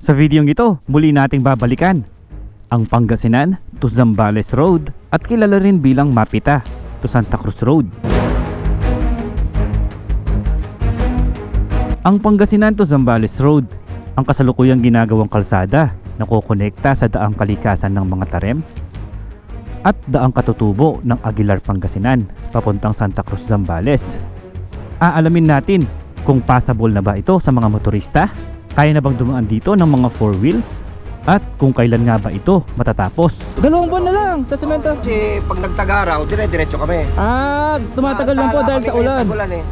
Sa videong ito, muli nating babalikan ang Pangasinan to Zambales Road at kilala rin bilang Mapita to Santa Cruz Road. Ang Pangasinan to Zambales Road, ang kasalukuyang ginagawang kalsada na kukonekta sa daang kalikasan ng mga Tarem at daang katutubo ng Aguilar, Pangasinan papuntang Santa Cruz, Zambales. Aalamin natin kung passable na ba ito sa mga motorista, kaya na bang dumaan dito ng mga 4 wheels, at kung kailan nga ba ito matatapos. 2 buwan na lang sa semento. Kasi pag nagtag-araw, dire-diretso kami. Tumatagal lang po dahil sa ulan.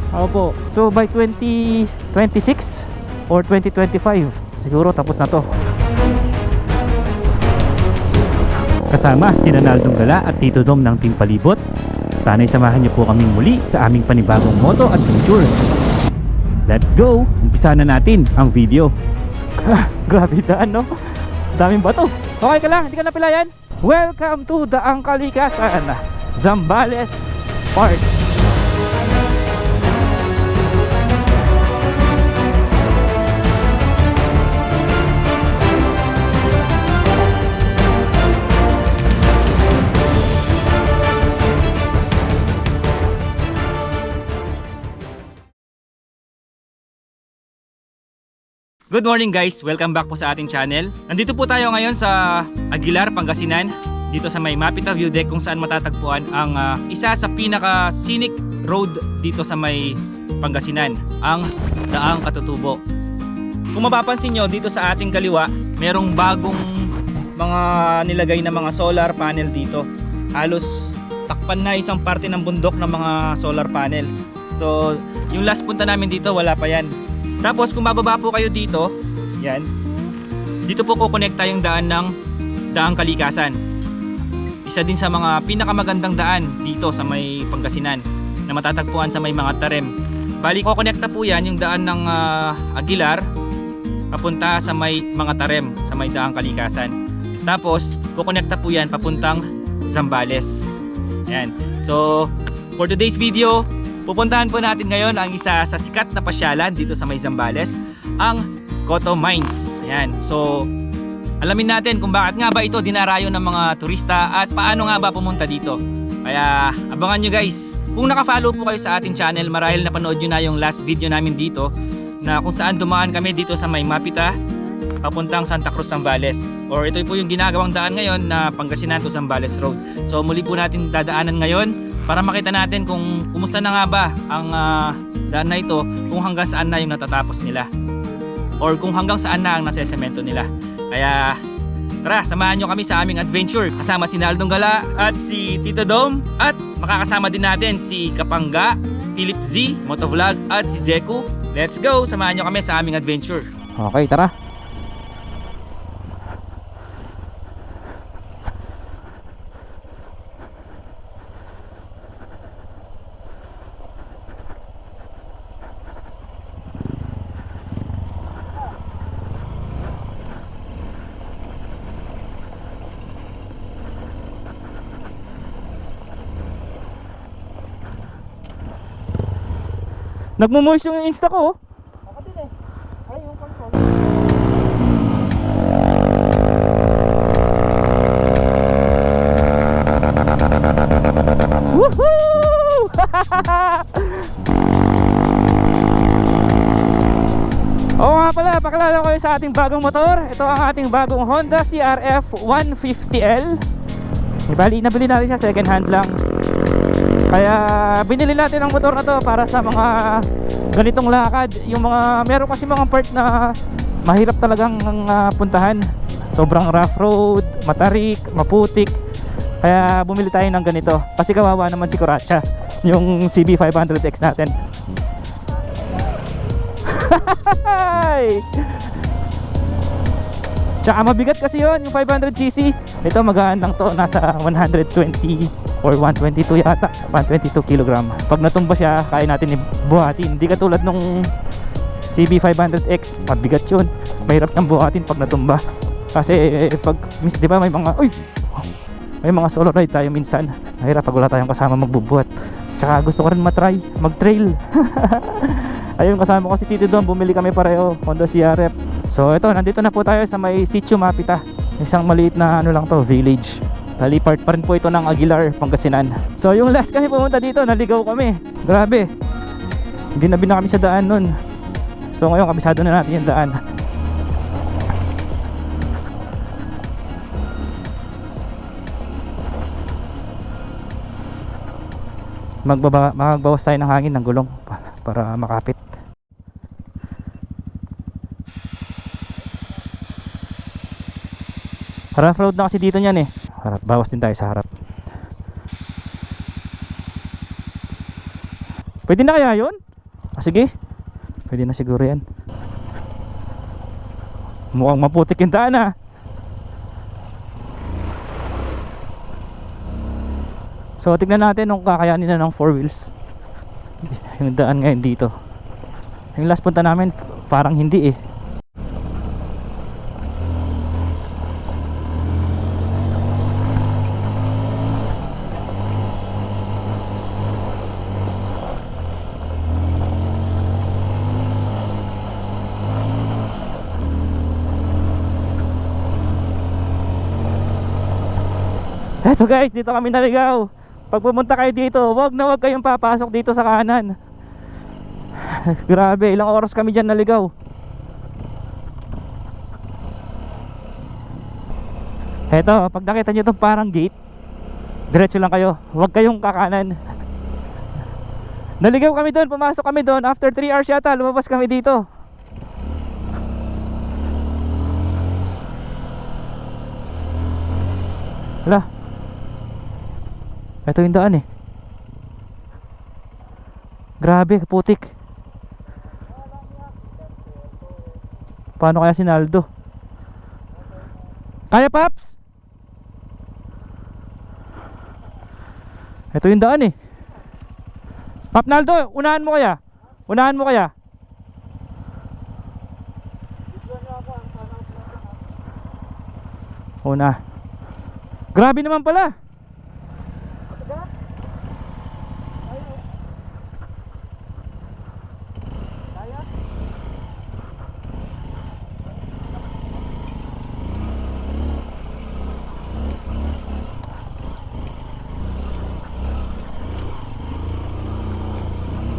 Opo. So by 2026 or 2025, siguro tapos na to. Kasama si Naldong Gala at Tito Dom ng Team Palibot. Sana'y samahan niyo po kaming muli sa aming panibagong moto adventure. Let's go! Umpisa na natin ang video. Grabe daan, no? Daming bato. Okay ka lang? Hindi ka napilayan? Welcome to Daang Kalikasan, Zambales Park. Good morning guys! Welcome back po sa ating channel. Nandito po tayo ngayon sa Aguilar, Pangasinan, dito sa may Mapita View Deck, kung saan matatagpuan ang isa sa pinaka scenic road dito sa may Pangasinan, ang Daang Katutubo. Kung mapapansin nyo, dito sa ating kaliwa merong bagong mga nilagay na mga solar panel dito. Halos takpan na isang parte ng bundok ng mga solar panel. So yung last punta namin dito, wala pa yan. Tapos kung bababa po kayo dito, yan, dito po kukonekta yung daan ng Daang Kalikasan. Isa din sa mga pinakamagandang daan dito sa may Pangasinan na matatagpuan sa may mga Tarem. Bali kukonekta po yan yung daan ng Aguilar papunta sa may mga Tarem, sa may Daang Kalikasan. Tapos kukonekta po yan papuntang Zambales. Yan. So for today's video, pupuntahan po natin ngayon ang isa sa sikat na pasyalan dito sa may Zambales, ang Cotto Mines. Ayan. So, alamin natin kung bakit nga ba ito dinarayo ng mga turista at paano nga ba pumunta dito. Kaya abangan nyo guys. Kung naka-follow po kayo sa ating channel, marahil napanood nyo na yung last video namin dito na kung saan dumaan kami dito sa may Mapita papuntang Santa Cruz, Zambales. Or ito po yung ginagawang daan ngayon na Pangasinan to Zambales Road. So muli po natin dadaanan ngayon para makita natin kung kumusta na nga ba ang daan na ito, kung hanggang saan na yung natatapos nila or kung hanggang saan na ang nasesemento nila. Kaya tara, samahan nyo kami sa aming adventure kasama si Naldong Gala at si Tito Dom, at makakasama din natin si Kapangga, Philip Z, Motovlog, at si Zeku. Let's go, samahan nyo kami sa aming adventure. Okay, tara. Nagmo-moist yung Insta ko. Ako din eh. Ay, yung control. Woohoo! Oo nga pala, pakilala ko sa ating bagong motor. Ito ang ating bagong Honda CRF 150L. Bali, nabili natin siya second hand lang. Kaya binili natin ang motor na to para sa mga ganitong lakad. Yung mga, meron kasi mga part na mahirap talagang puntahan. Sobrang rough road, matarik, maputik. Kaya bumili tayo ng ganito. Kasi kawawa naman si Kuracha, yung CB500X natin. Tsaka mabigat kasi yun, yung 500cc. Ito magaan lang to, nasa 120 or 122 yata, 122 kg. Pag natumba siya, kaya natin buhatin. Hindi katulad nung CB500X, mabigat yun, mahirap nang buhatin pag natumba. Kasi pag, di ba may mga solo ride tayo minsan, mahirap pag wala tayong kasama magbubuhat. Tsaka gusto ko rin matry, mag-trail. Ayun, kasama ko si Tito Dom, bumili kami pareho Honda CRF. So ito, nandito na po tayo sa may Sitio Mapita. Isang maliit na ano lang to, village. Bali part pa rin po ito ng Aguilar, Pangasinan. So yung last kami pumunta dito, naligaw kami. Grabe. Ginabi na kami sa daan nun. So ngayon kabisado na natin yung daan. Magbawas tayo ng hangin ng gulong para makapit. Rough road na kasi dito niyan eh. Harap, bawas din tayo sa harap. Pwede na kaya yun? Sige. Pwede na siguro yan. Mukhang maputik yung daan ah. So tignan natin kung kakayanin na ng 4 wheels yung daan ngayon dito. Yung last punta namin parang hindi eh. Eto guys, dito kami naligaw. Pag pumunta kayo dito, wag kayong papasok dito sa kanan. Grabe, ilang oras kami dyan naligaw. Eto, pag nakita nyo itong parang gate, diretso lang kayo, wag kayong kakanan. Naligaw kami doon, pumasok kami doon. After 3 hours yata, lumabas kami dito. Hala, ito yung daan eh. Grabe, putik. Paano kaya si Naldo? Kaya Paps? Ito yung daan eh. Pap Naldo, unahan mo kaya? Unahan mo kaya? Una. Grabe naman pala.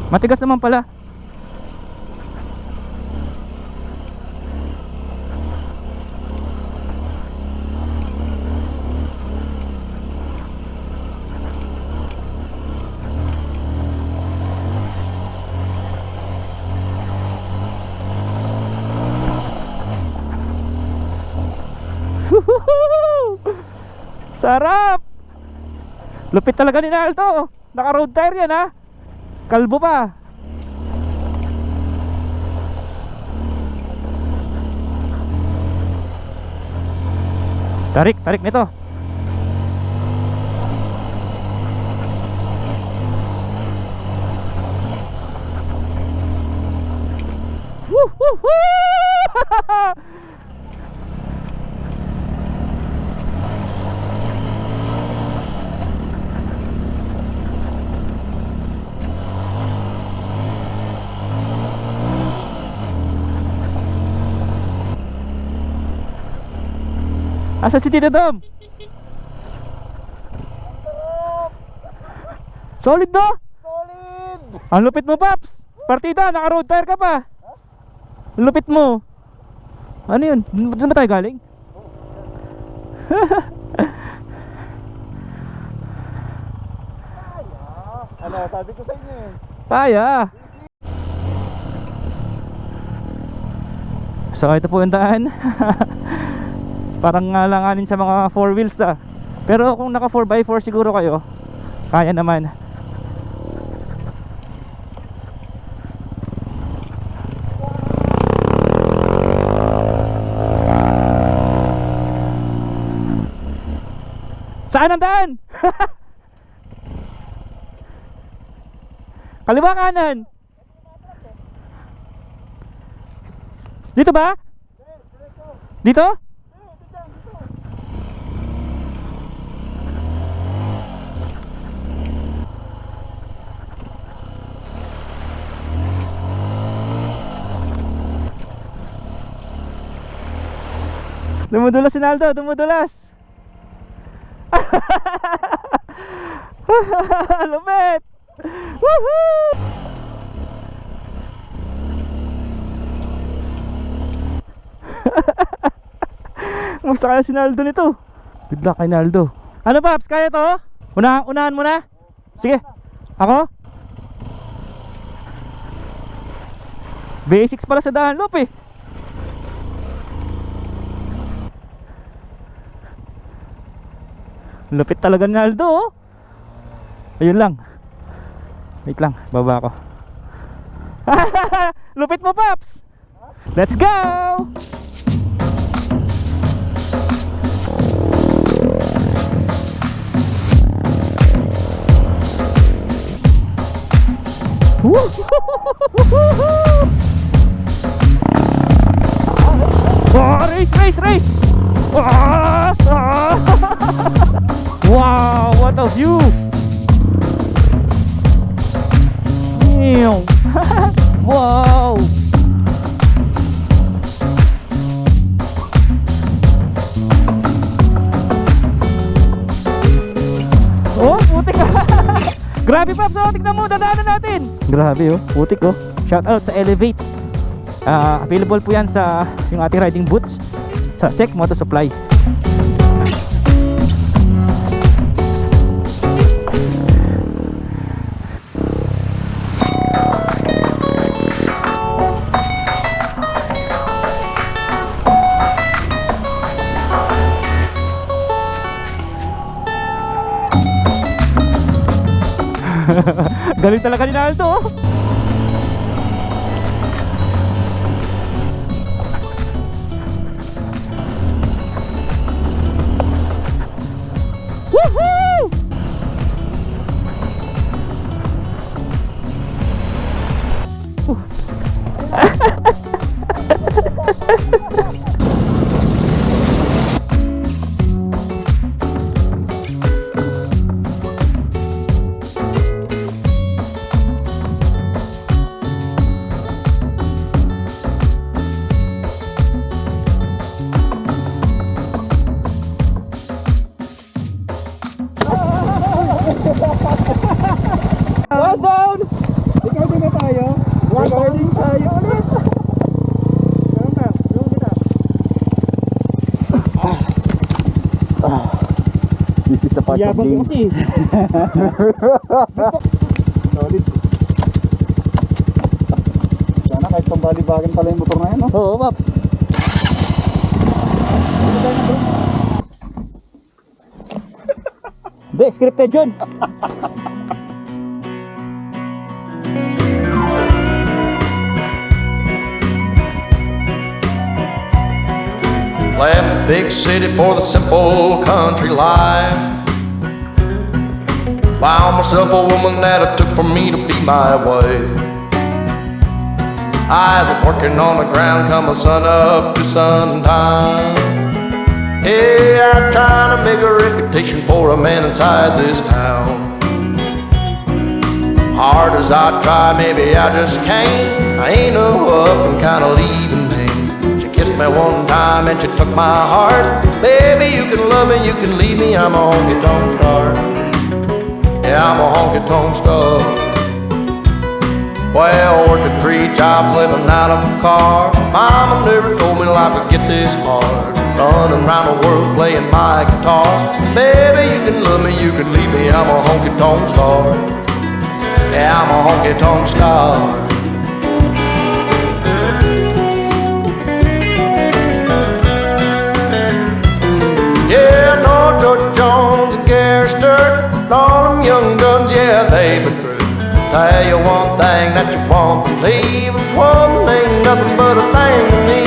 Matigas naman pala. Sarap! Lupit talaga ni Naldo. Naka road tire yan ha. Kalbo pa. Tarik nito. Asa si Tito Dom? Solid no? Solid! Ang lupit mo Paps. Partida, naka road tire ka pa. Ang lupit mo. Ano yun? Doon ba tayo galing? Ano, sabi ko sa inyo eh. Kaya. So ito po yung daan. Parang langanin sa mga 4 wheels na. Pero kung naka 4x4 siguro kayo, kaya naman. Saan ang daan? Kaliwa kanan. Dito ba? Dito? Dumudulas si Naldo, dumudulas. Lupit! Woohoo! Musta kaya si Naldo nito? Good luck kay Naldo. Ano Paps, kaya to? Unahan mo na? Sige, ako? Basics pala sa Dunlop eh. Lupit talaga ni Naldo oh. Ayun lang. Wait lang, baba ako. Lupit mo Paps. Let's go. Oh, race. Wow, what a view. Wow. Oh, putik. Grabe Paps, oh, tignan mo, dadaanan natin. Grabe oh, putik oh. Shout out sa Elevate. Available po yan sa yung ating riding boots sa SEC Moto Supply. Galing talaga ni Naldo oh. Woohoo! One down! Recording na tayo. Recording tayo ulit. Ganun ka, ganun kita. This is a part of Yabang ko game. kasi. Solid. Sana kahit pambali-bagin pala yung motor na yan, no? Oo, Paps. Hindi, scripted yun. Left the big city for the simple country life. Found myself a woman that it took for me to be my wife. I was working on the ground come the sun up to sundown. Hey, I'm trying to make a reputation for a man inside this town. Hard as I try, maybe I just can't. I ain't no up and kinda leaving me. She kissed me one time and she took my heart. Baby, you can love me, you can leave me, I'm a honky-tonk star. Yeah, I'm a honky-tonk star. Well, working 3 jobs, living out of a car. Mama never told me life would get this hard. Running around the world playing my guitar. Baby, you can love me, you can leave me, I'm a honky-tonk star. Yeah, I'm a honky-tonk star. Yeah, I know George Jones and Gary Sturt, and all them young guns, yeah, they've been through. Tell you one thing that you won't believe. One ain't nothing but a thing to me.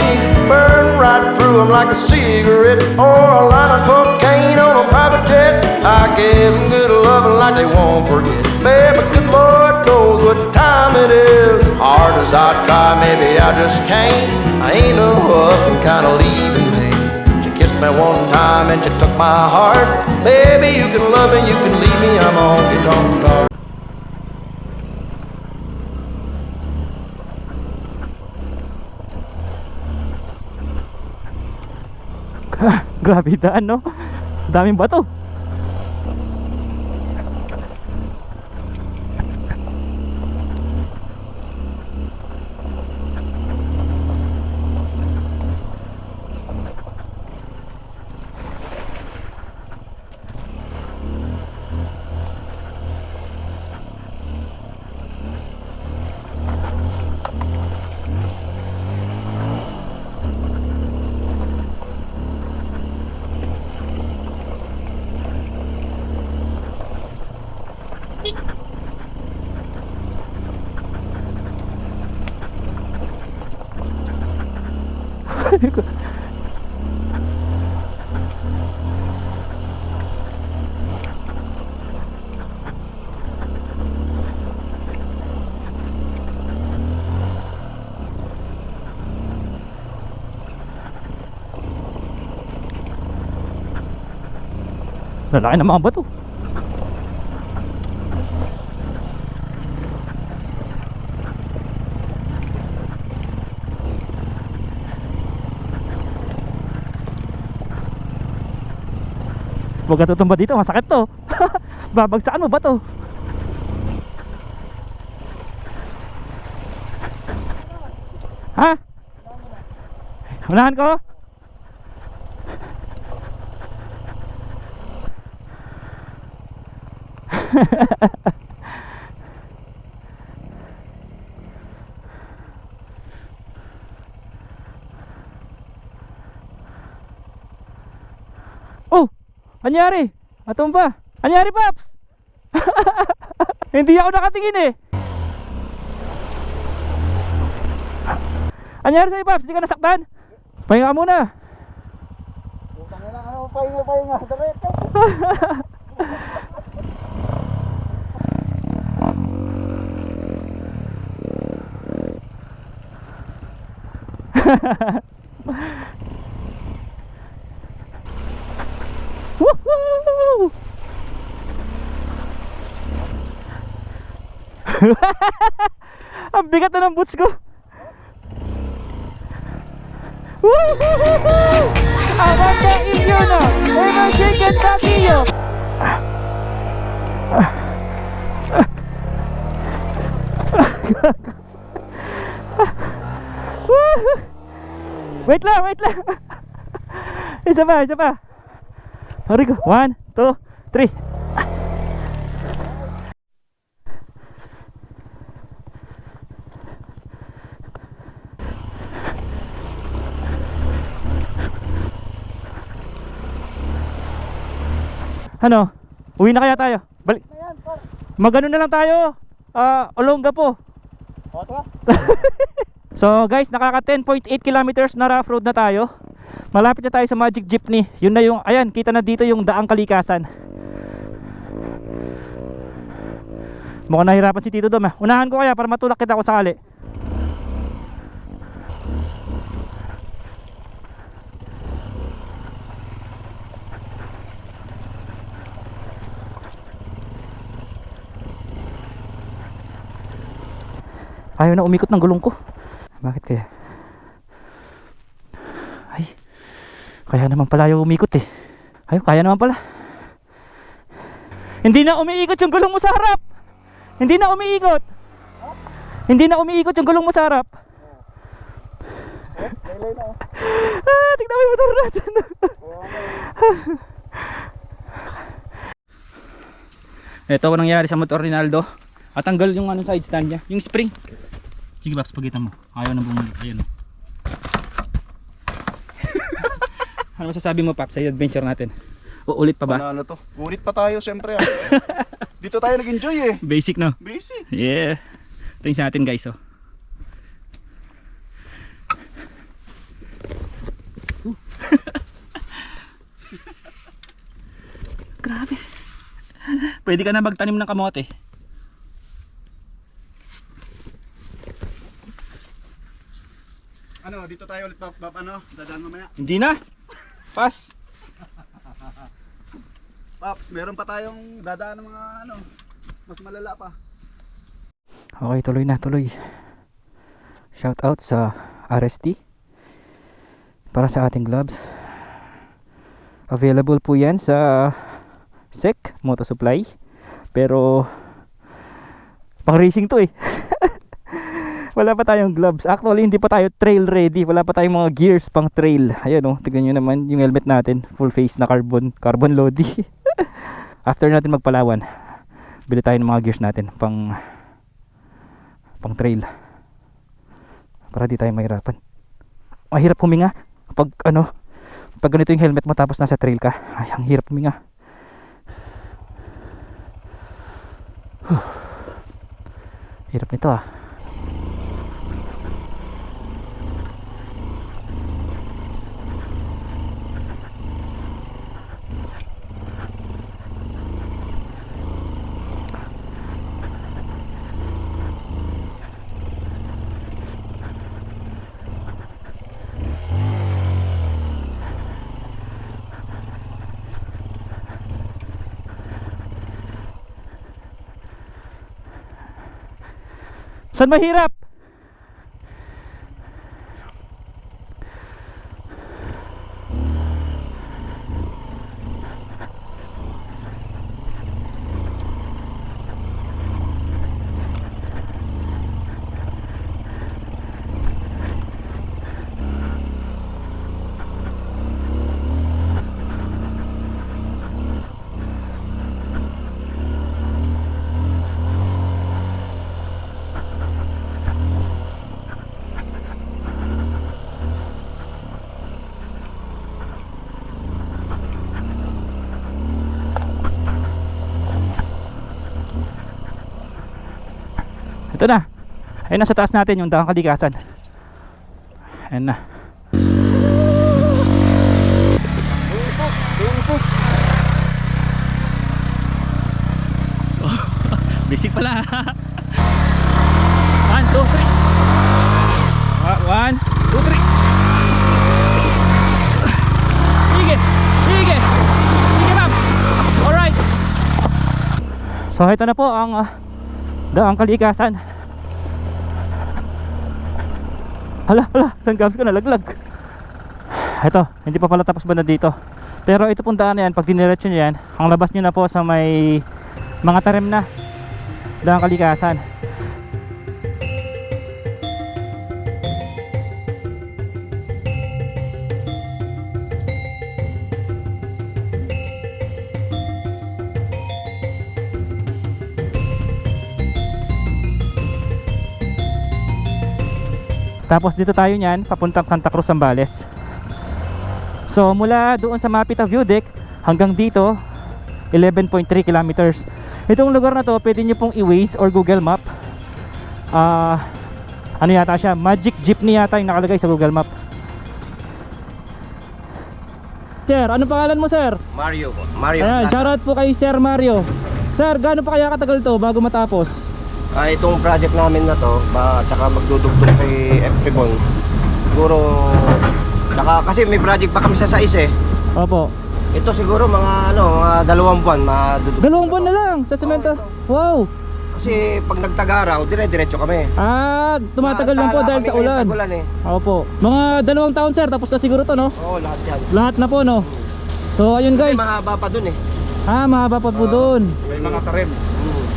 Burn right through 'em like a cigarette, or a line of cocaine on a private jet. I give 'em good loving like they won't forget. Baby, good Lord knows what time it is. Hard as I try, maybe I just can't. I ain't no up and kinda leaving me. She kissed me one time and she took my heart. Baby, you can love me, you can leave me, I'm a honky-tonk star. Grabe daan, no? Daming bato. Lalaki ng mga bato. Huwag ka tutumba dito, masakit to. Babagsakan mo ba to? Ha? Unahan ko? Oh! Anyari? Matumba? Anyari, Paps? Hindi ako nakatingin eh. Anyari sa'yo, Paps? Hindi ka nasaktan? Pahinga muna. Putang ina, ano, pahinga, diretso. Woohoo! Ang bigat na ng boots ko. Woohoo! Aguanta Idiona, Emerging Kentucky. Wait lang, wait lang. Isa pa. Hurry ko. 1, 2, 3. Ano? Uwi na kaya tayo? Balik. Magano na lang tayo. Olonga po. Oto? So guys, nakaka 10.8 kilometers na rough road na tayo. Malapit na tayo sa Magic Jeepney. Yun na yung, ayan, kita na dito yung daang kalikasan. Mukhang nahirapan si Tito Dom. Unahan ko kaya para matulak kita kung sakali. Ayaw na umikot ng gulong ko. Bakit kaya? Ay, kaya naman pala ayaw umikot eh. Ay, kaya naman pala. Hindi na umiikot yung gulong mo sa harap. Hindi na umiikot. Hindi na umiikot yung gulong mo sa harap. Tignan mo yung motor natin. Ito ang nangyari sa motor ni Naldo. At tanggal yung ano side stand niya, yung spring. Sige Babs, pagitan mo. Ayaw na bumalik. Ayun. Ano masasabi mo, Paps, sa adventure natin? Uulit pa ba? Ano to? Ulit pa tayo siyempre. Dito tayo nag-enjoy eh. Basic, no? Basic. Yeah. Tingnan natin guys, oh. Grabe. Pwede ka na magtanim ng kamote. Ano, dito tayo ulit ano? Dadaan mamaya. Hindi na. Pass. Paps, meron pa tayong dadaan ng mga ano, mas malala pa. Okay, tuloy na, tuloy. Shout out sa RST para sa ating gloves. Available po yan sa SEC Moto Supply. Pero pang racing to eh. Wala pa tayong gloves. Actually, hindi pa tayo trail ready. Wala pa tayong mga gears pang trail. Ayan oh, tignan nyo naman yung helmet natin. Full face na carbon lodi. After natin magpalawan, bili tayo ng mga gears natin pang trail. Para di tayo mahirapan. Mahirap huminga pag ganito yung helmet mo tapos nasa trail ka. Ay, ang hirap huminga. Hirap nito ah. Saan mahirap? Ito na. Ayun, nasa taas natin yung Daang Kalikasan. Ayun na. Basic pala. 1, 2, 3. 1, 2, 3. Sige. Sige. Sige, ma'am. Alright. So ito na po ang Daang Kalikasan. Hala, ang gas ko nalaglag. Ito, hindi pa pala tapos banda dito. Pero ito pong daan na yan, pag diniretso nyo yan, ang labas nyo na po sa may mga tarim na Daang Kalikasan. Tapos dito tayo niyan, papuntang Santa Cruz, Zambales. So mula doon sa Mapita View Deck hanggang dito 11.3 kilometers. Itong lugar na to pwede nyo pong i-Waze or Google Map. Ano yata siya, Magic Jeepney yata yung nakalagay sa Google Map. Sir, ano pangalan mo, sir? Mario po. Mario. Ayan, shoutout po kay Sir Mario. Sir, gaano pa kaya katagal to bago matapos? Itong project namin na to, tsaka magdudugtong kay F-Tribon. Siguro, tsaka kasi may project pa kami sa sais eh. Opo. Ito siguro mga 2 buwan madudugtong. 2 buwan na lang sa semento. Wow. Kasi pag nagtag-araw, dire-diretso kami. Tumatagal lang po dahil sa ulan. Tag-ulan eh. Opo. Mga 2 taon, sir, tapos na siguro to, no? Oo, lahat yan. Lahat na po, no? So ayun, Kasi guys. mahaba pa dun eh. Mahaba pa po doon. May mga tarim.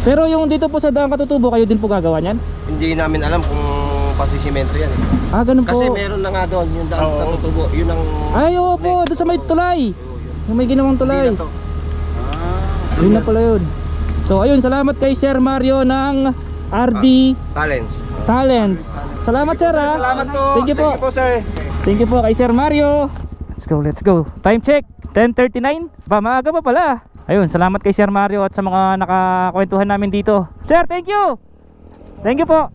Pero yung dito po sa Daang Katutubo, kayo din po gagawa niyan? Hindi namin alam kung pasisimento yan eh. Ganun po. Kasi meron na nga doon, yung daan sa tutubo, yun ang... Ay, oo po, doon sa may tulay. Yung may ginawang tulay. Hindi na to. Yun na pala yun. So ayun, salamat kay Sir Mario ng RD Talents. Salamat, sir, ha. Salamat po. Thank you po. Thank you po, sir. Thank you po kay Sir Mario. Let's go. Time check, 10:39. Maaga pa pala. Ayun, salamat kay Sir Mario at sa mga nakakwentuhan namin dito. Sir, thank you. Thank you po.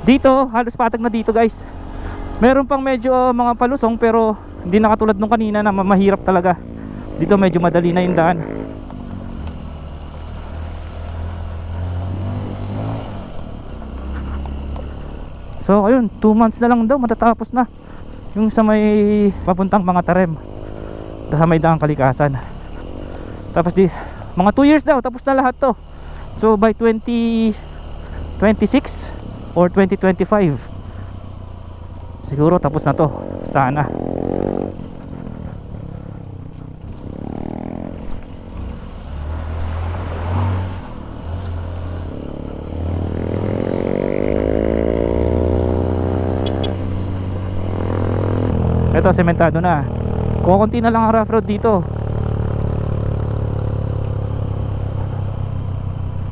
Dito, halos patag na dito, guys. Meron pang medyo mga palusong pero hindi na katulad nung kanina na mahirap talaga. Dito medyo madali na yung daan. So ayun, 2 months na lang daw matatapos na yung sa may papuntang mga Tarem, sa may Daang Kalikasan. Tapos mga 2 years daw tapos na lahat to. So by 2026 or 2025 siguro tapos na to sana. Ito, sementado na. Kukunti na lang ang rough road dito.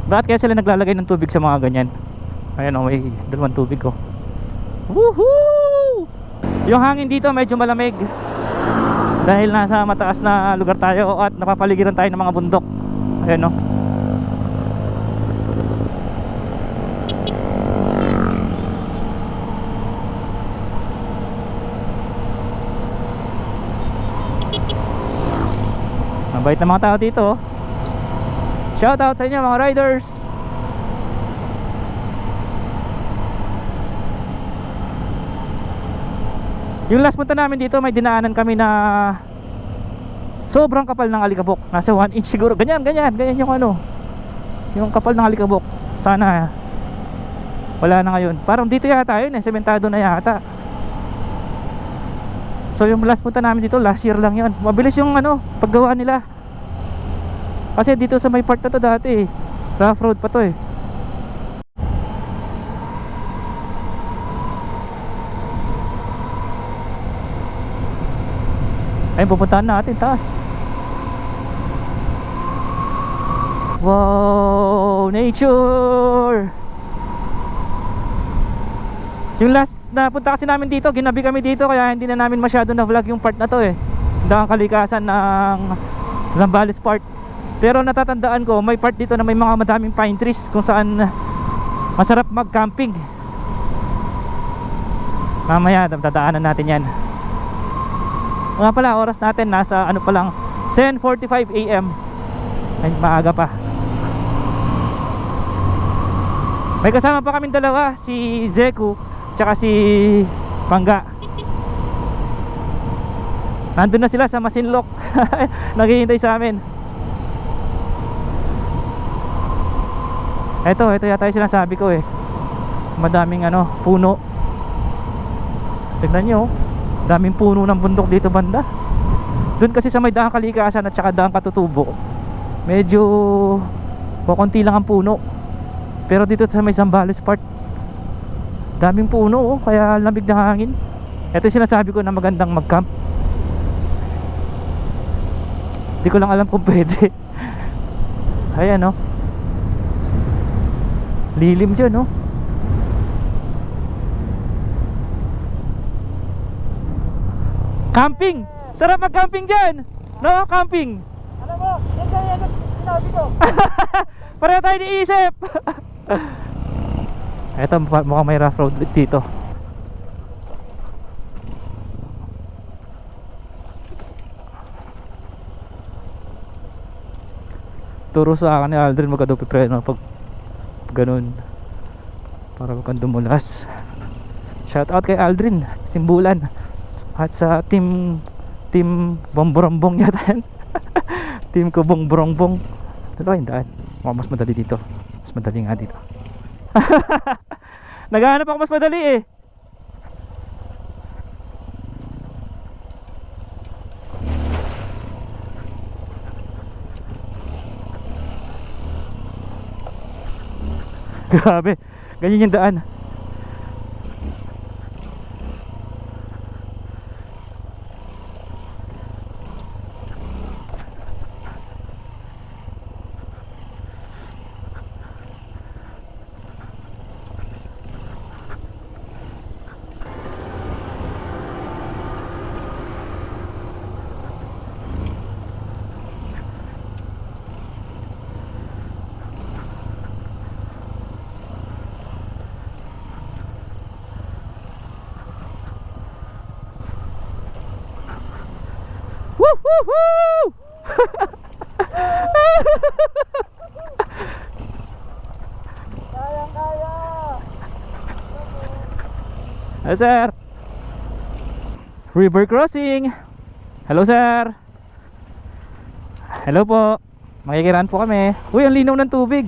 Bakit kaya sila naglalagay ng tubig sa mga ganyan? Ayan o, may dalawang tubig ko. Woohoo! Yung hangin dito medyo malamig dahil nasa mataas na lugar tayo at napapaligiran tayo ng mga bundok. Ayan o. Mabait na mga tao dito oh. Shout out sa inyo mga riders. Yung last punta namin dito, may dinaanan kami na sobrang kapal ng alikabok. Nasa 1 inch siguro. Ganyan yung ano, yung kapal ng alikabok. Sana wala na ngayon. Parang dito yata yun eh, sementado na yata. So yung last punta namin dito, last year lang yun. Mabilis yung ano, paggawa nila. Kasi dito sa may part na to dati rough road pa to eh. Ayun, pupuntahan natin taas. Wow, nature. Yung last na punta kasi namin dito, ginabi kami dito, kaya hindi na namin masyado na vlog yung part na to eh. Ang kalikasan ng Zambales part. Pero natatandaan ko, may part dito na may mga madaming pine trees kung saan masarap mag-camping. Mamaya dadaanan natin yan. Nga pala, oras natin nasa ano pa lang, 10:45 AM. Ay, maaga pa. May kasama pa kaming dalawa, si Zeku tsaka si Pangga. Nandun na sila sa Masinloc. Naghihintay sa amin. Ito yata yung sinasabi ko eh. Madaming ano, puno. Tignan nyo, daming puno ng bundok dito banda. Doon kasi sa may daang kalikasan at saka daang katutubo, medyo kukunti lang ang puno. Pero dito sa may Zambales part, daming puno oh, kaya lamig na hangin. Ito yung sinasabi ko na magandang mag-camp. Di ko lang alam kung pwede. Ayan oh, lilim dyan oh. Camping! Sarap mag-camping dyan! No? Camping! Alam mo, yan kaya sinabi ko. Pareho tayo niisip! Eto, mukhang may rough road dito. Turo sa akin ni Aldrin magkadupi preno pag ganun, para huwag kang dumulas. Shout out kay Aldrin Simbulan at sa team Bomborambong yata yan. Team ko Bomborambong. Ano yung daan? Mas madali dito. Mas madali nga dito. Naghahanap ako mas madali eh. Grabe, ganyan yung daan. Woo! Kaya. Hello sir. River crossing. Hello sir. Hello po. Makikiraan po kami. Uy, ang linaw ng tubig.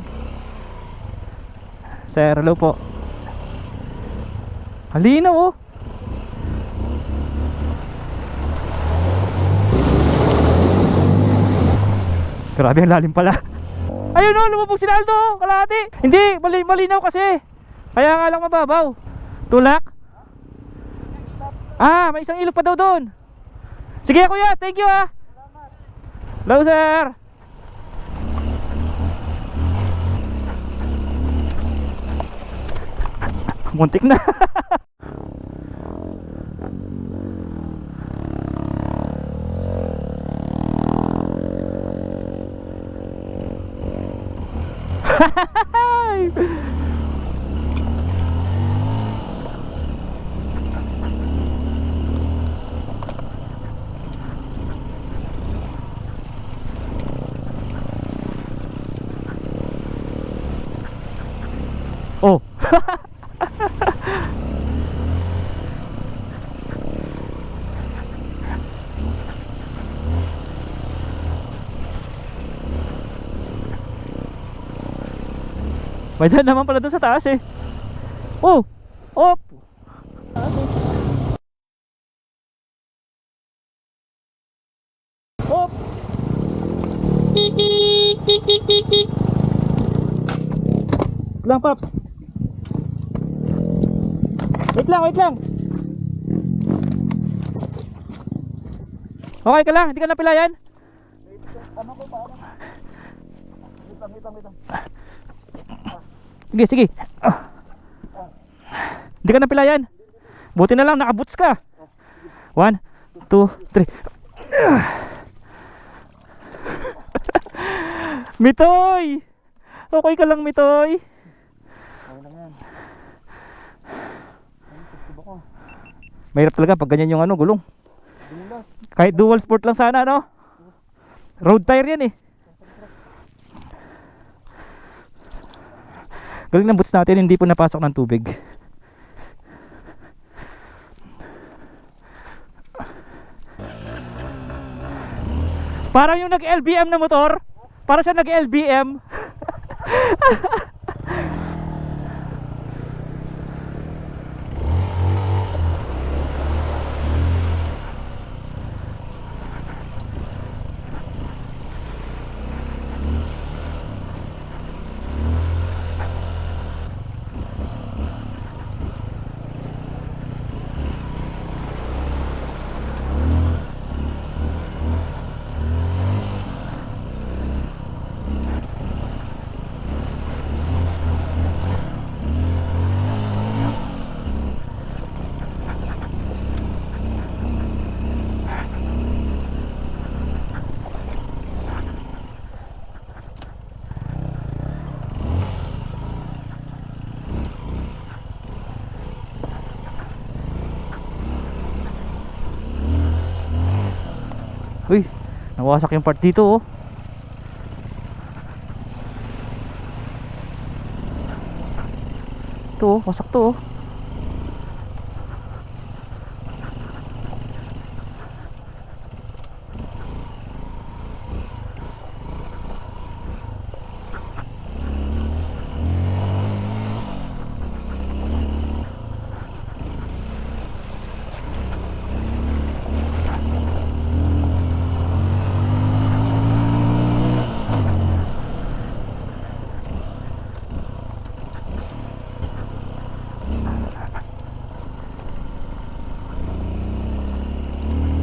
Sir, hello po. Ang linaw oh. Grabe, ang lalim pala. Ayun o, lumubog si Aldo, kalahati. Hindi, malinaw kasi. Kaya nga lang mababaw. Tulak? Ah, may isang ilog pa daw doon. Sige kuya, thank you ah. Hello sir. Muntik na. Oh. May daan naman pala dun sa taas eh. Oh! Op! Op! Lang Paps. Wait lang, wait lang. Okay ka lang, hindi ka napilayan? Sige, sige. Hindi ka napilayan. Buti na lang, nakaboots ka. 1, 2, 3. Mitoy! Okay ka lang, Mitoy? Okay lang yan. Mahirap talaga pag ganyan yung ano, gulong. Dumulas. Kahit dual sport lang sana, no? Road tire yan eh. Galing ng boots natin, hindi po napasok ng tubig. Parang yung nag-LBM na motor. Para siya nag-LBM. Uy, nawasak yung part dito oh. Ito oh, wasak to oh.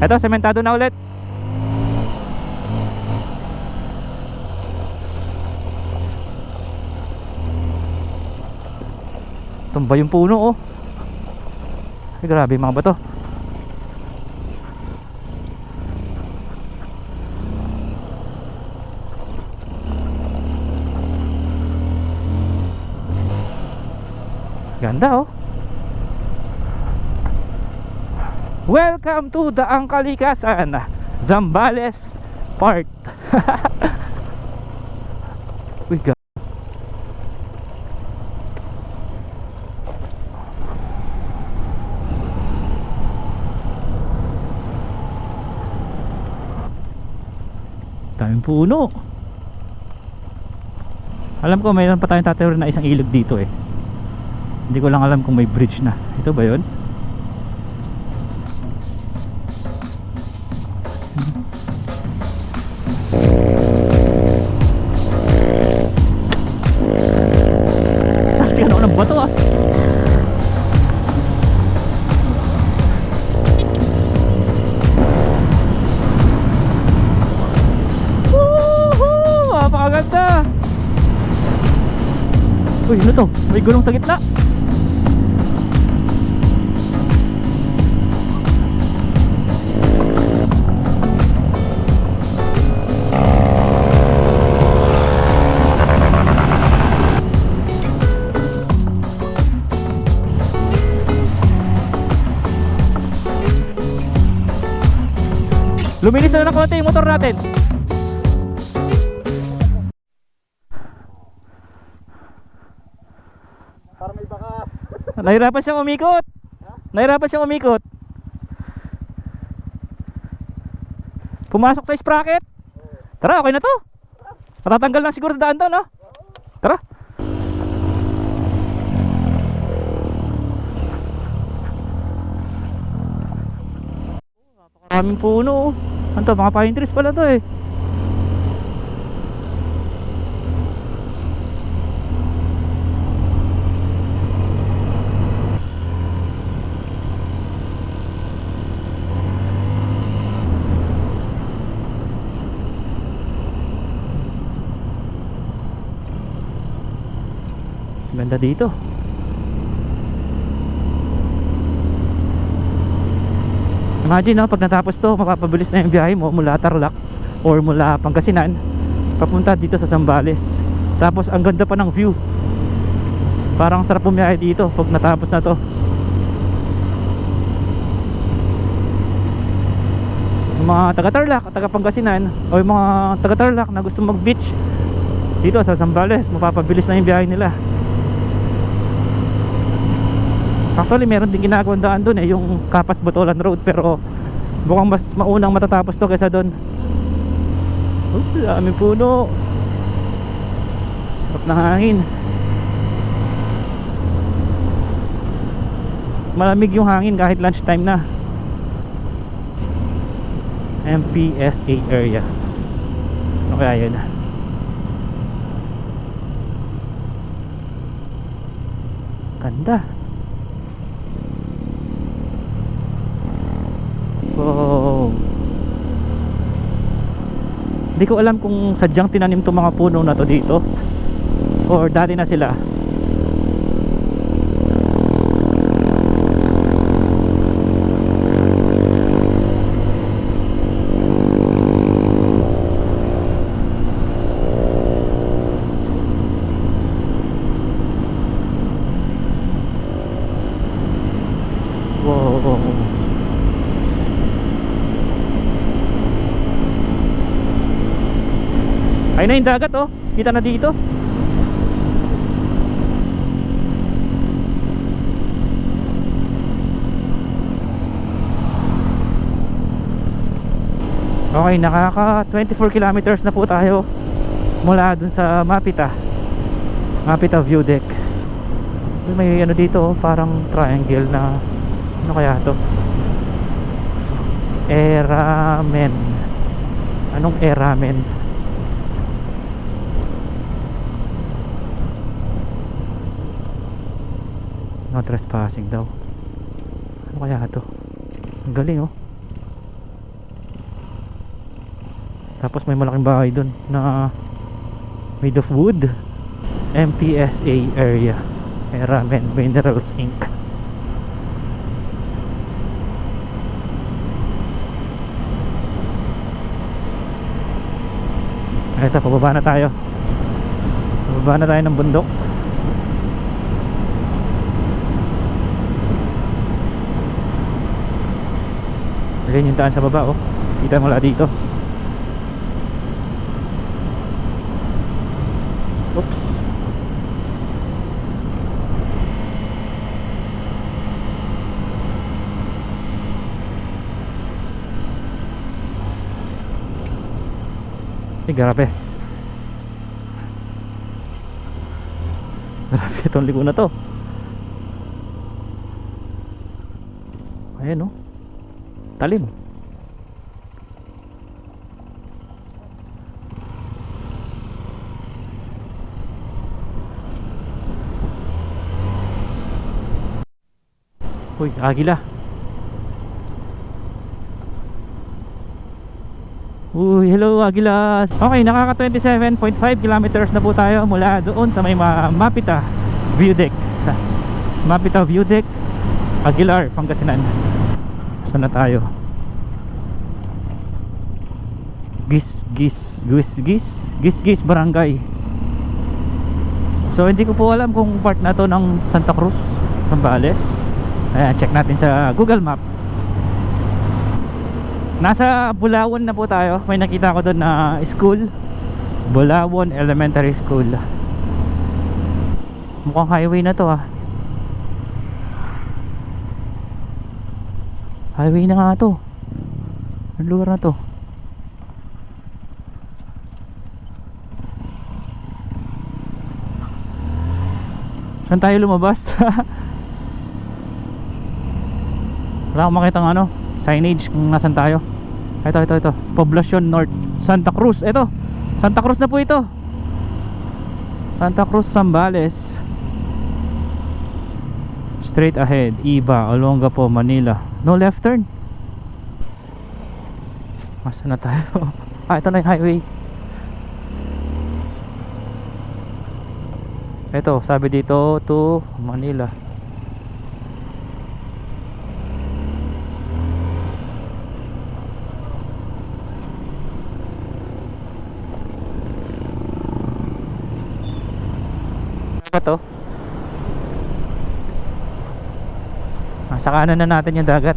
Eto, sementado na ulit. Tumba yung puno oh. Ay, grabe mga bato. Ganda oh. Welcome to the Angkalikasan, Zambales Part. Uy, daming puno. Alam ko mayroon pa tayong tatayo na isang ilog dito eh. Hindi ko lang alam kung may bridge na. Ito ba yun? Bato ah. Uy, ano to? May gulong sa gitna. Luminis na ng konti yung motor natin. Para may baka. Nahirapan siyang umikot. Nahirapan siyang umikot. Pumasok sa sprocket. Tara, okay na to. Matatanggal lang siguro daan to, no? Tara. Maraming puno. Ano to? Mga pine trees pala to eh. Ganda dito. Imagine no, pag natapos to, mapapabilis na yung biyahe mo mula Tarlac or mula Pangasinan papunta dito sa Zambales. Tapos ang ganda pa ng view. Parang sarap bumiyahe dito pag natapos na to. Yung mga taga Tarlac, taga Pangasinan, o yung mga taga Tarlac na gusto mag beach dito sa Zambales, mapapabilis na yung biyahe nila. Actually meron din ginagawang daan doon eh, yung Kapas Botolan Road, pero mukhang mas maunang matatapos to kaysa doon. Oh, daming puno. Sarap ng hangin. Malamig yung hangin kahit lunchtime na. MPSA area. Ano kaya yun? Ganda. Wow. Hindi ko alam kung sadyang tinanim itong mga puno na to dito or dati na sila. Wow. Ayun na yung dagat oh. Kita na dito. Okay, nakaka 24 kilometers na po tayo mula dun sa Mapita view deck. May ano dito oh, parang triangle na ano kaya to? Eramen. Anong Eramen? No trespassing daw. Ano kaya to? Ang galing oh. Tapos may malaking bahay dun na made of wood. MPSA area, Eramen Minerals Inc. Ito, pababa na tayo. Pababa na tayo ng bundok. Ayan yung daan sa baba oh. Kita mula dito. Oops. Grabe. Grabe itong liko na to. Ayan oh. Talim. Uy, agila. Uy, hello agila. Okay, nakaka 27.5 kilometers na po tayo mula doon sa may Mapita view deck sa Mapita View Deck, Aguilar, Pangasinan. Saan na tayo? Gis Barangay. So hindi ko po alam kung part na to ng Santa Cruz, Zambales. Ayan, check natin sa Google Map. Nasa Bulawon na po tayo. May nakita ko doon na school, Bulawon Elementary School. Mukhang highway na to ah. Highway na nga to. Ang lugar na to. Saan tayo lumabas? Wala akong makita ng ano, signage kung nasan tayo. Ito. Poblacion North, Santa Cruz. Ito, Santa Cruz na po ito. Santa Cruz, Zambales. Straight ahead, Iba, Olongapo, Manila. No left turn. Masa na tayo? Ito na yung highway. Ito, sabi dito to Manila. Ano to? Nasa kanan na natin yung dagat.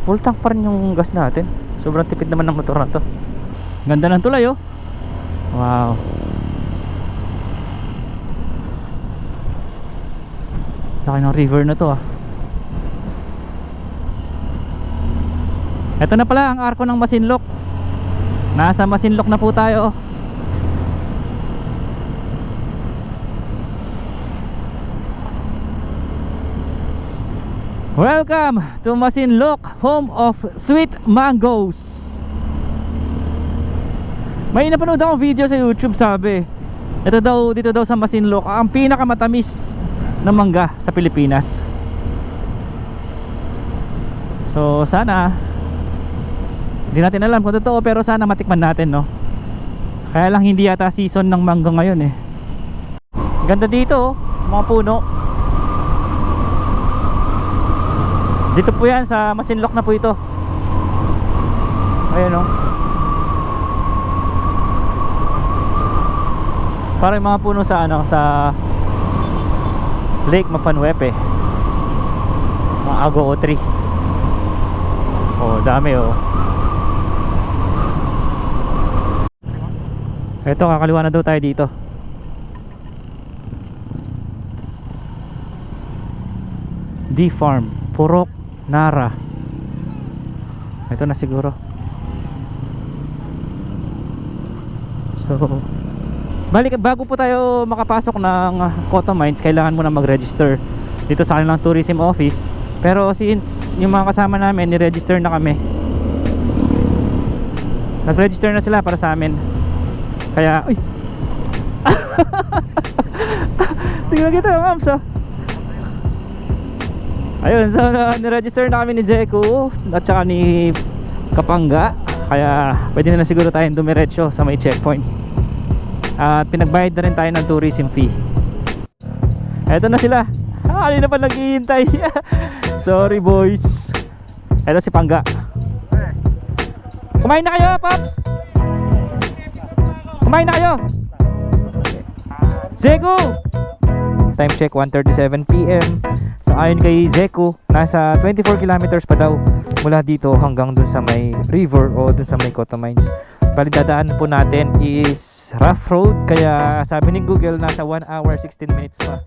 Full tank pa rin yung gas natin. Sobrang tipid naman ng motor na to. Ganda ng tulay oh. Wow. Laki ng river na to ah. Ito na pala ang arko ng Masinloc. Nasa Masinloc na po tayo. Welcome to Masinloc, home of sweet mangoes. May napanood akong video sa YouTube, sabi ito daw, dito daw sa Masinloc ang pinakamatamis na mangga sa Pilipinas. So sana, hindi natin alam kung totoo, pero sana matikman natin, no? Kaya lang hindi yata season ng mangga ngayon eh. Ganda dito oh, mga puno. Dito po yan sa Masinloc na po ito. Ayan o. Parang yung mga puno sa ano, sa Lake Mapanwepe, mga Agoo tree. Oh, dami oh. Ito, kakaliwa na daw tayo dito. D-Farm, Purok, Nara. Ito na siguro. So balik, bago po tayo makapasok ng Cotton Mines, kailangan mo na mag-register dito sa kanilang tourism office. Pero since yung mga kasama namin ni-register na kami, nag-register na sila para sa amin. Kaya uy tingnan kita ma'ams ah. Ayun, so niregister na kami ni Zeku at saka ni Kapangga. Kaya pwede na siguro tayong dumiretso sa may checkpoint. At pinagbayad na rin tayo ng tourism fee. Eto na sila. Kanina pa naghihintay. Sorry boys. Eto si Pangga. Kumain na kayo, Pops? Kumain na kayo? Zeku! Time check 1:37 PM. So ayon kay Zeku, nasa 24 kilometers pa daw mula dito hanggang dun sa may river o dun sa may Cotton Mines. Bali dadaan po natin is rough road, kaya sabi ni Google nasa 1 hour 16 minutes pa.